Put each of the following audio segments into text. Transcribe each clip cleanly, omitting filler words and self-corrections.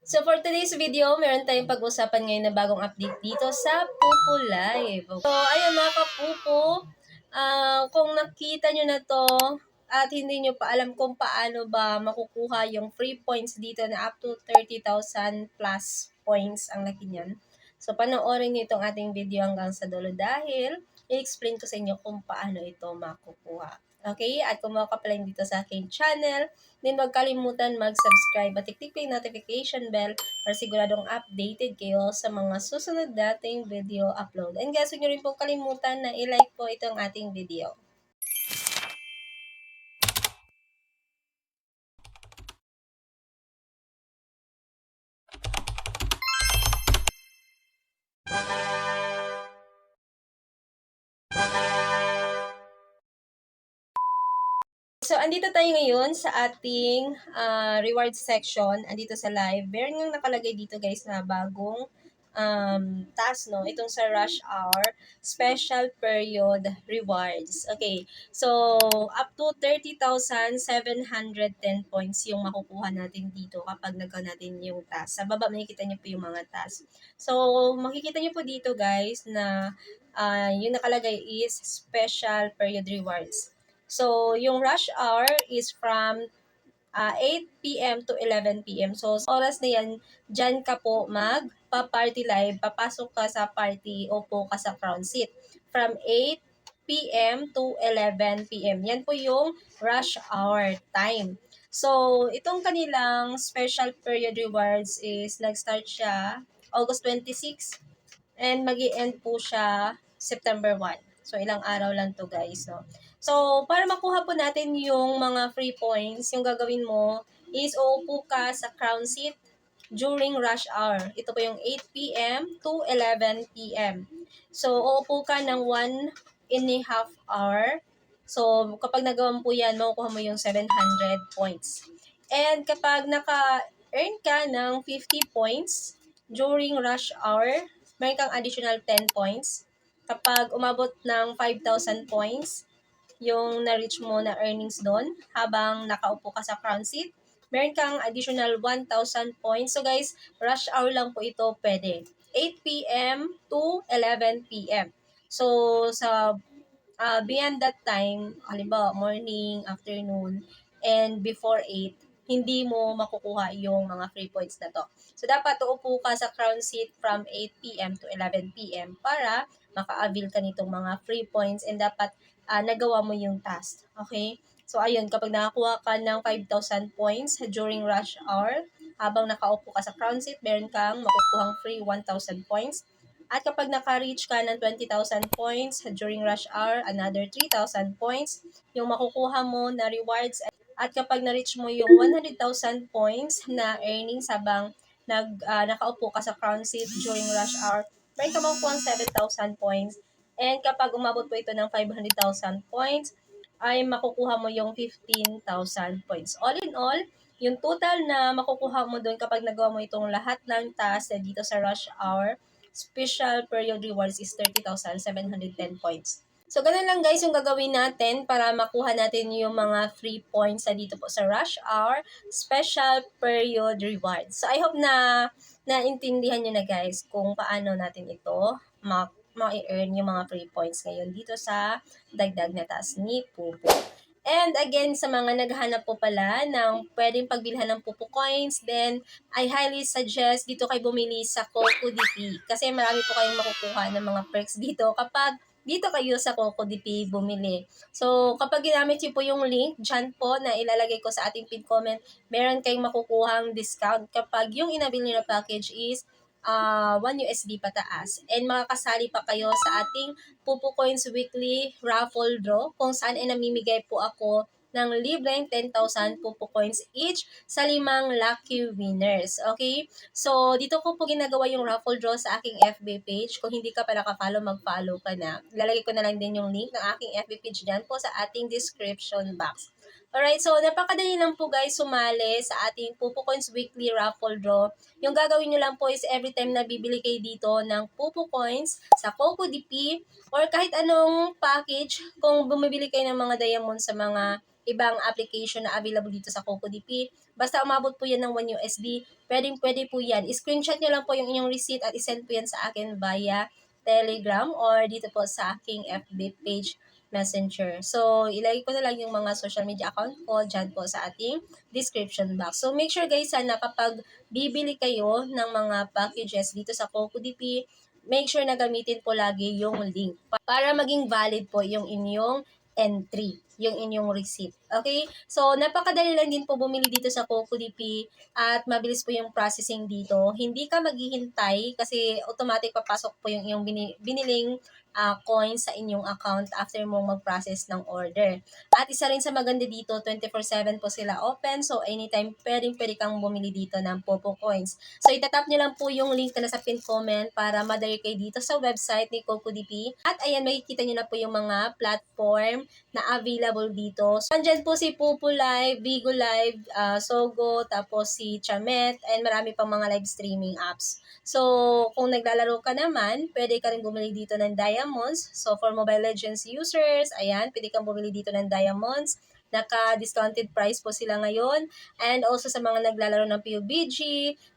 So for today's video, meron tayong pag-usapan ngayon na bagong update dito sa Pupo Live. So ayun mga kapupo, kung nakita nyo na to at hindi nyo pa alam kung paano ba makukuha yung free points dito na up to 30,000 plus points ang laki niyan. So panoorin nyo itong ating video hanggang sa dulo dahil i-explain ko sa inyo kung paano ito makukuha. Okay? At kung mga kapalang dito sa aking channel, then huwag kalimutan mag-subscribe at i-click yung notification bell para siguradong updated kayo sa mga susunod dating video upload. And guys, huwag nyo rin pong kalimutan na i-like po itong ating video. So, andito tayo ngayon sa ating reward section. Andito sa live. Meron yung nakalagay dito guys na bagong task, no? Itong sa rush hour, special period rewards. Okay. So, up to 30,710 points yung makukuha natin dito kapag nagkaw natin yung task. Sa baba, makikita nyo po yung mga task. So, makikita nyo po dito guys na yung nakalagay is special period rewards. So, yung rush hour is from 8 p.m. to 11 p.m. So, sa oras na yan, dyan ka po magpa-party live, papasok ka sa party o po ka sa crown seat. From 8 p.m. to 11 p.m. Yan po yung rush hour time. So, itong kanilang special period rewards is nag-start siya August 26 and mag-i-end po siya September 1. So, ilang araw lang to guys, no? So, para makuha po natin yung mga free points, yung gagawin mo is uupo ka sa crown seat during rush hour. Ito po yung 8 p.m. to 11 p.m. So, uupo ka ng 1.5 hour. So, kapag nagawa mo po yan, makukuha mo yung 700 points. And kapag naka-earn ka ng 50 points during rush hour, meron kang additional 10 points. Kapag umabot ng 5,000 points, yung na-reach mo na earnings doon habang nakaupo ka sa crown seat, meron kang additional 1,000 points. So guys, rush hour lang po ito pwede. 8 p.m. to 11 p.m. So, sa beyond that time, halimbawa morning, afternoon, and before 8, hindi mo makukuha yung mga free points na to. So, dapat uupo ka sa crown seat from 8 p.m. to 11 p.m. para maka-avail ka nitong mga free points and dapat nagawa mo yung task. Okay? So, ayun, kapag nakakuha ka ng 5,000 points during rush hour, habang nakaupo ka sa crown seat, meron kang makukuhang free 1,000 points. At kapag naka-reach ka ng 20,000 points during rush hour, another 3,000 points yung makukuha mo na rewards. At kapag na-reach mo yung 100,000 points na earnings habang nakaupo ka sa crown seat during rush hour, may ka makukuha 7,000 points. And kapag umabot po ito ng 500,000 points, ay makukuha mo yung 15,000 points. All in all, yung total na makukuha mo doon kapag nagawa mo itong lahat ng task na dito sa rush hour, special period rewards is 30,710 points. So, ganun lang guys yung gagawin natin para makuha natin yung mga free points na dito po sa rush hour, special period rewards. So, I hope na naintindihan nyo na guys kung paano natin ito ma-earn yung mga free points ngayon dito sa dagdag na task ni Pupo. And again, sa mga naghahanap po pala ng pwedeng pagbilhan ng Pupo Coins, then I highly suggest dito kayo bumili sa CocoDP. Kasi marami po kayong makukuha ng mga perks dito kapag dito kayo sa CocoDP bumili. So, kapag ginamit niyo po yung link dyan po na ilalagay ko sa ating pin comment, meron kayong makukuhang discount kapag yung inabil niyo na package is 1 USD pataas. And makakasali pa kayo sa ating Pupo Coins Weekly Raffle Draw kung saan ay namimigay po ako ng libreng 10,000 Pupo Coins each sa 5 lucky winners. Okay? So, dito ko po ginagawa yung raffle draw sa aking FB page. Kung hindi ka pa naka-follow, mag-follow ka na. Lalagay ko na lang din yung link ng aking FB page dyan po sa ating description box. Alright, so napakadali lang po guys sumali sa ating Pupo Coins Weekly Raffle Draw. Yung gagawin nyo lang po is every time na bibili kayo dito ng Pupo Coins sa CocoDP or kahit anong package, kung bumibili kayo ng mga diamond sa mga ibang application na available dito sa CocoDP. Basta umabot po yan ng 1 USD, pwede po yan. I-screenshot nyo lang po yung inyong receipt at isend po yan sa akin via Telegram or dito po sa aking FB page Messenger. So, ilagay ko na lang yung mga social media account ko dyan po sa ating description box. So, make sure guys na kapag bibili kayo ng mga packages dito sa CocoDP, make sure na gamitin po lagi yung link para maging valid po yung inyong entry, yung inyong receipt. Okay? So, napakadali lang din po bumili dito sa CocoDP at mabilis po yung processing dito. Hindi ka maghihintay kasi automatic papasok po yung iyong biniling coins sa inyong account after mong mag-process ng order. At isa rin sa maganda dito, 24/7 po sila open. So, anytime pwede kang bumili dito ng Popo Coins. So, itatap nyo lang po yung link na nasa pin comment para madali kayo dito sa website ni CocoDP. At ayan, makikita nyo na po yung mga platform na available dito. So, andyan po si Pupu Live, Bigo Live, Sogo, tapos si Chamet, and marami pang mga live streaming apps. So, kung naglalaro ka naman, pwede ka rin bumili dito ng Diamonds. So, for Mobile Legends users, ayan, pwede kang bumili dito ng Diamonds. Naka-discounted price po sila ngayon. And also sa mga naglalaro ng PUBG,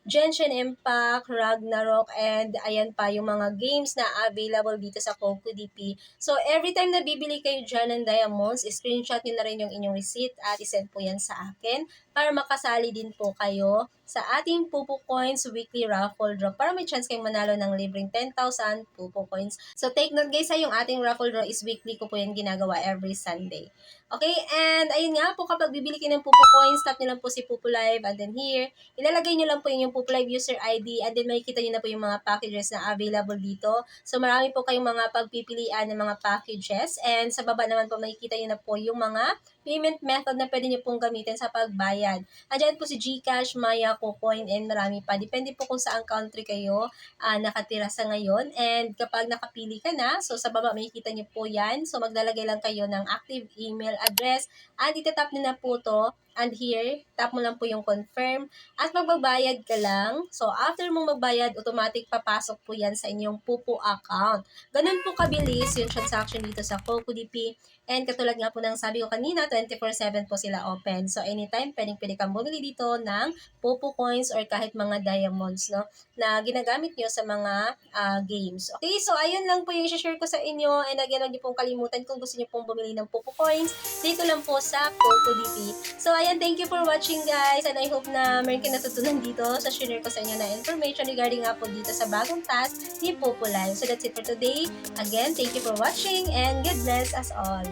Genshin Impact, Ragnarok, and ayan pa yung mga games na available dito sa CocoDP. So, every time na bibili kayo dyan ng Diamonds, screenshot nyo na rin yung inyong receipt at isend po yan sa akin para makasali din po kayo sa ating Pupu Coins weekly raffle draw para may chance kayong manalo ng libreng 10,000 Pupu Coins. So, take note guys, yung ating raffle draw is weekly ko po yan ginagawa every Sunday. Okay, and ayun nga po, kapag bibili kayo ng Pupu Coins, tap nyo lang po si Pupu Live, and then here, ilalagay nyo lang po yung Pupu Live user ID, and then makikita nyo na po yung mga packages na available dito. So, marami po kayong mga pagpipilian ng mga packages, and sa baba naman po, makikita nyo na po yung mga payment method na pwede nyo pong gamitin sa pagbayad. Andyan po si GCash, Maya, KuCoin, and marami pa. Depende po kung saan country kayo nakatira sa ngayon. And kapag nakapili ka na, so sa baba makikita nyo po yan. So maglalagay lang kayo ng active email address at itatap nyo na po to. And here, tap mo lang po yung confirm at magbabayad ka lang. So, after mong magbayad, automatic papasok po yan sa inyong Pupu account. Ganun po kabilis yung transaction dito sa CocoDP. And katulad nga po ng sabi ko kanina, 24/7 po sila open. So, anytime, pwede kang bumili dito ng Pupu Coins or kahit mga diamonds, no, na ginagamit nyo sa mga games. Okay, so ayun lang po yung i-share ko sa inyo. And again, huwag niyo pong kalimutan kung gusto niyo pong bumili ng Pupu Coins, dito lang po sa CocoDP. So, ayan, thank you for watching guys, and I hope na meron kayo natutunan dito sa share ko sa inyo na information regarding nga po dito sa bagong task ni Pupu Live. So, that's it for today. Again, thank you for watching, and God bless us all.